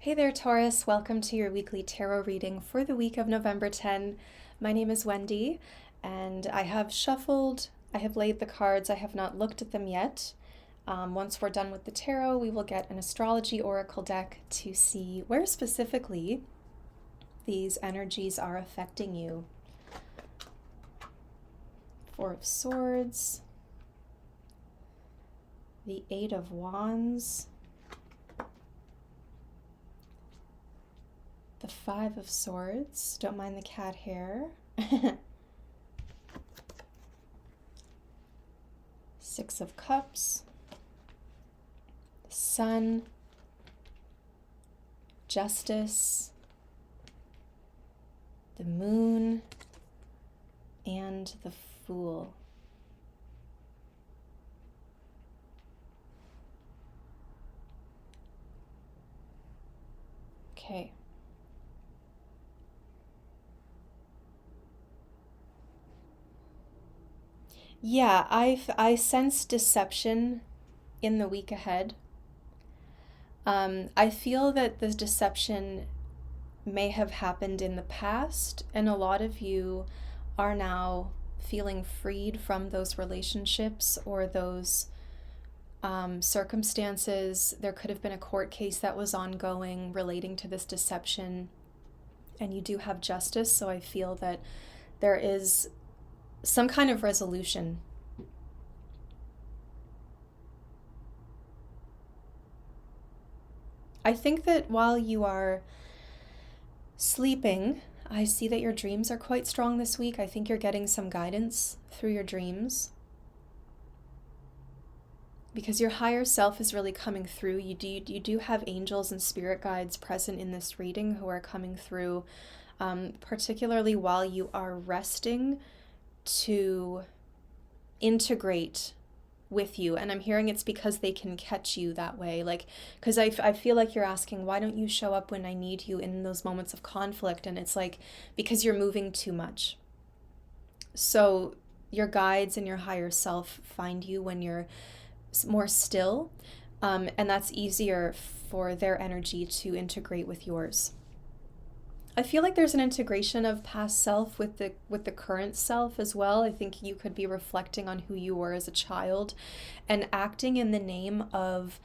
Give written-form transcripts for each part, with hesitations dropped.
Hey there, Taurus. Welcome to your weekly tarot reading for the week of November 10. My name is Wendy, and I have shuffled, I have laid the cards, I have not looked at them yet. Once we're done with the tarot, we will get an astrology oracle deck to see where specifically these energies are affecting you. Four of Swords, the Eight of Wands, the Five of Swords, don't mind the cat hair, Six of Cups, the Sun, Justice, the Moon, and the Fool. Okay. Yeah, I sense deception in the week ahead. I feel that the deception may have happened in the past, and a lot of you are now feeling freed from those relationships or those circumstances. There could have been a court case that was ongoing relating to this deception, and you do have justice, so I feel that there is some kind of resolution. I think that while you are sleeping, I see that your dreams are quite strong this week. I think you're getting some guidance through your dreams because your higher self is really coming through. You do have angels and spirit guides present in this reading who are coming through, particularly while you are resting, to integrate with you. And I'm hearing it's because they can catch you that way. Like, because I feel like you're asking, why don't you show up when I need you in those moments of conflict? And it's like, because you're moving too much. So your guides and your higher self find you when you're more still. And that's easier for their energy to integrate with yours. I feel like there's an integration of past self with the current self as well. I think you could be reflecting on who you were as a child and acting in the name of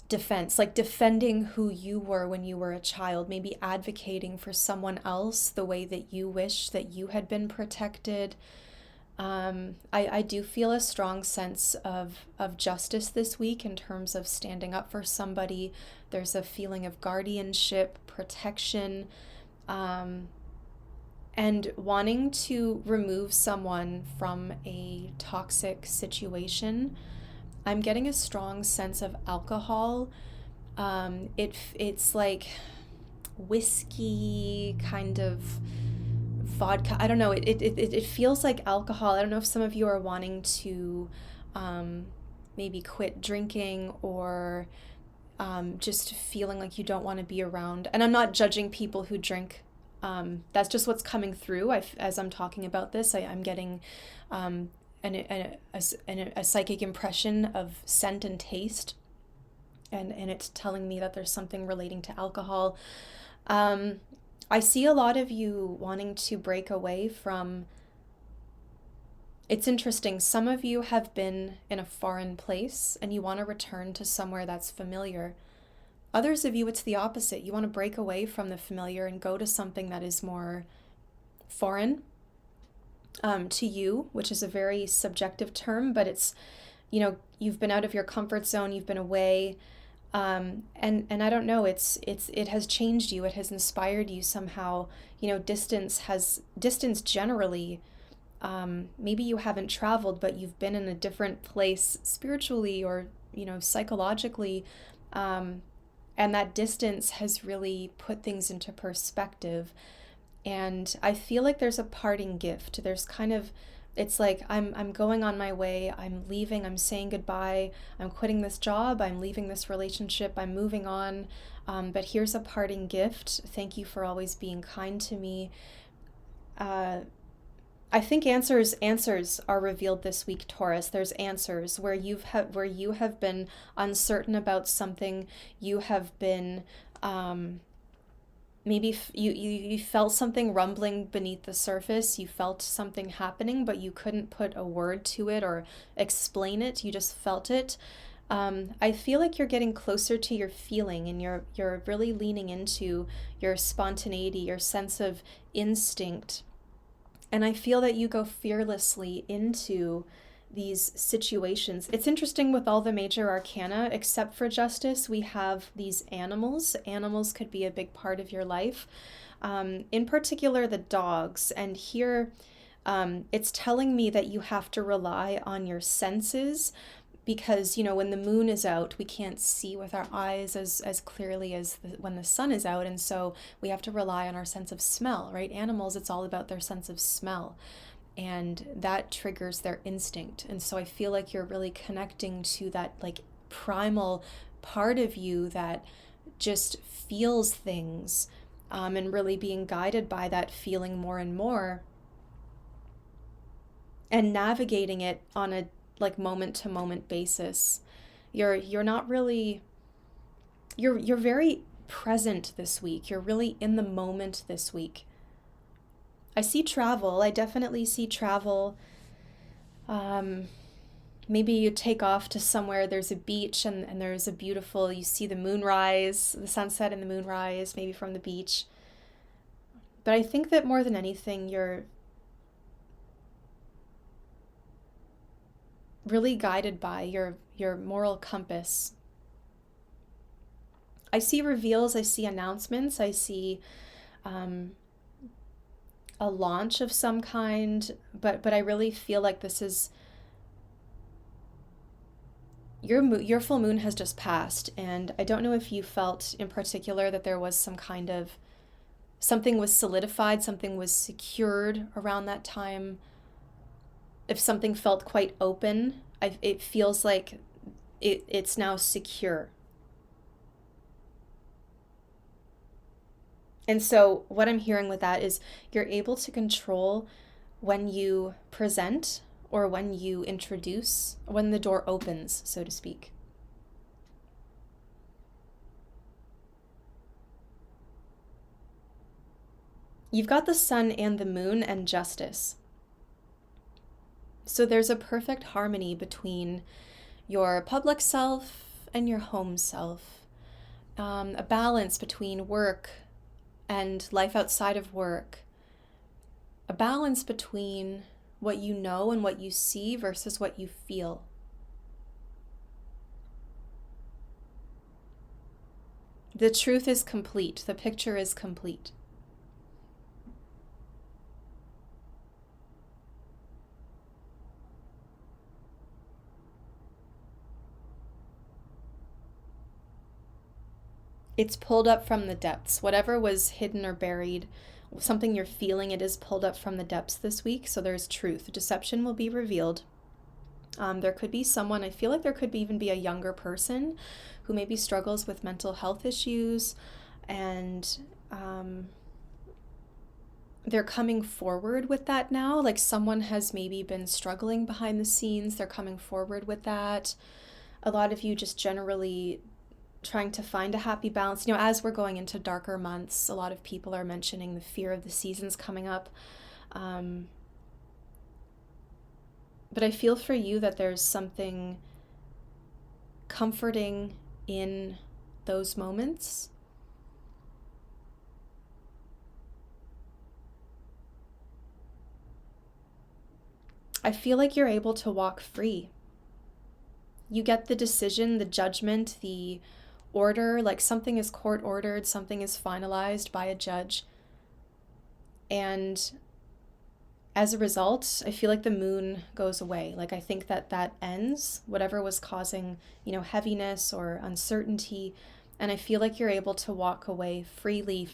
defense, like defending who you were when you were a child, maybe advocating for someone else the way that you wish that you had been protected. I do feel a strong sense of justice this week in terms of standing up for somebody. There's a feeling of guardianship, protection, and wanting to remove someone from a toxic situation. I'm getting a strong sense of alcohol. It's like whiskey, kind of vodka. I don't know. It feels like alcohol. I don't know if some of you are wanting to maybe quit drinking or just feeling like you don't want to be around. And I'm not judging people who drink. That's just what's coming through. As I'm talking about this, I'm getting a psychic impression of scent and taste. And it's telling me that there's something relating to alcohol. I see a lot of you wanting to break away from. It's interesting. Some of you have been in a foreign place and you want to return to somewhere that's familiar. Others of you, it's the opposite. You want to break away from the familiar and go to something that is more foreign to you, which is a very subjective term, but it's, you've been out of your comfort zone, you've been away, and I don't know, it has changed you, it has inspired you somehow. Distance generally. Maybe you haven't traveled, but you've been in a different place spiritually or, psychologically. And that distance has really put things into perspective. And I feel like there's a parting gift. There's kind of, it's like, I'm going on my way, I'm leaving, I'm saying goodbye, I'm quitting this job, I'm leaving this relationship, I'm moving on. But here's a parting gift. Thank you for always being kind to me. I think answers are revealed this week, Taurus. There's answers where you have been uncertain about something. You have been Um, Maybe you felt something rumbling beneath the surface. You felt something happening, but you couldn't put a word to it or explain it. You just felt it. I feel like you're getting closer to your feeling, and you're really leaning into your spontaneity, your sense of instinct. And I feel that you go fearlessly into these situations. It's interesting with all the major arcana, except for justice, we have these animals. Animals could be a big part of your life. In particular, the dogs. And here, it's telling me that you have to rely on your senses because, when the moon is out, we can't see with our eyes as clearly as when the sun is out. And so we have to rely on our sense of smell, right? Animals, it's all about their sense of smell. And that triggers their instinct. And so I feel like you're really connecting to that like primal part of you that just feels things, and really being guided by that feeling more and more, and navigating it on a like moment to moment basis. You're not really, you're very present this week. You're really in the moment this week. I see travel. I definitely see travel. Maybe you take off to somewhere, there's a beach and there's a beautiful, you see the moonrise, the sunset and the moonrise, maybe from the beach. But I think that more than anything, you're really guided by your moral compass. I see reveals, I see announcements, I see a launch of some kind, but I really feel like this is your full moon has just passed, and I don't know if you felt in particular that there was some kind of something was solidified, something was secured around that time. If something felt quite open, it feels like it's now secure. And so what I'm hearing with that is you're able to control when you present or when you introduce, when the door opens, so to speak. You've got the sun and the moon and justice. So there's a perfect harmony between your public self and your home self, a balance between work and life outside of work, a balance between what you know and what you see versus what you feel. The truth is complete. The picture is complete. It's pulled up from the depths. Whatever was hidden or buried, something you're feeling, it is pulled up from the depths this week. So there's truth. Deception will be revealed. There could be someone, I feel like there could even be a younger person who maybe struggles with mental health issues, and they're coming forward with that now. Like someone has maybe been struggling behind the scenes. They're coming forward with that. A lot of you just generally trying to find a happy balance. As we're going into darker months, a lot of people are mentioning the fear of the seasons coming up. But I feel for you that there's something comforting in those moments. I feel like you're able to walk free. You get the decision, the judgment, the order, like something is court ordered, something is finalized by a judge. And as a result, I feel like the moon goes away. Like I think that ends, whatever was causing, heaviness or uncertainty. And I feel like you're able to walk away freely,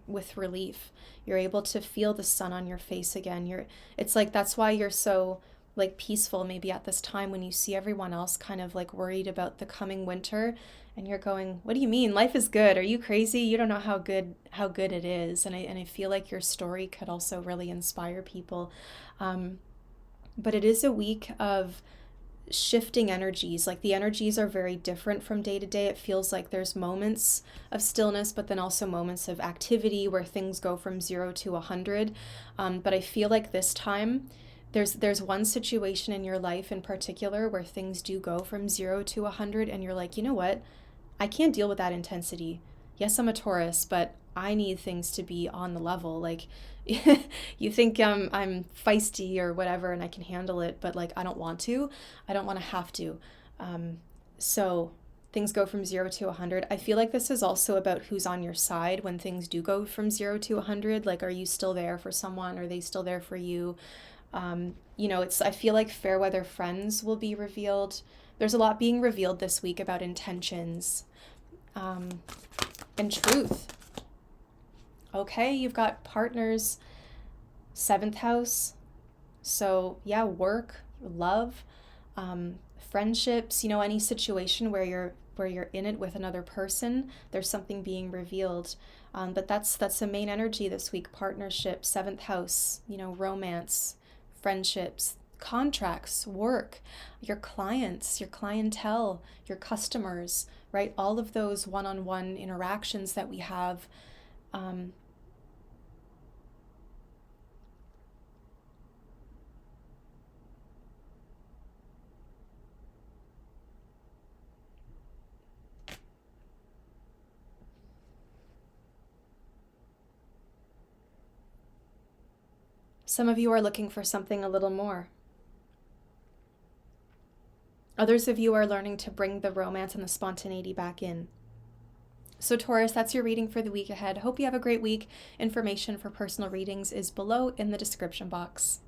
with relief. You're able to feel the sun on your face again. It's like that's why you're so like peaceful maybe at this time when you see everyone else kind of like worried about the coming winter, and you're going, what do you mean? Life is good. Are you crazy? You don't know how good it is. And I feel like your story could also really inspire people. But it is a week of shifting energies. Like the energies are very different from day to day. It feels like there's moments of stillness, but then also moments of activity where things go from 0 to 100. But I feel like this time there's one situation in your life in particular where things do go from 0 to 100, and you're like, you know what? I can't deal with that intensity. Yes, I'm a Taurus, but I need things to be on the level. Like, you think I'm feisty or whatever and I can handle it, but like, I don't want to. I don't want to have to. So things go from 0 to 100. I feel like this is also about who's on your side when things do go from 0 to 100. Like, are you still there for someone? Are they still there for you? I feel like fair weather friends will be revealed. There's a lot being revealed this week about intentions, and truth. Okay, you've got partners, 7th house. So yeah, work, love, friendships, any situation where you're in it with another person, there's something being revealed. But that's the main energy this week: partnership, 7th house, romance, friendships, contracts, work, your clients, your clientele, your customers, right? All of those one-on-one interactions that we have. Some of you are looking for something a little more. Others of you are learning to bring the romance and the spontaneity back in. So Taurus, that's your reading for the week ahead. Hope you have a great week. Information for personal readings is below in the description box.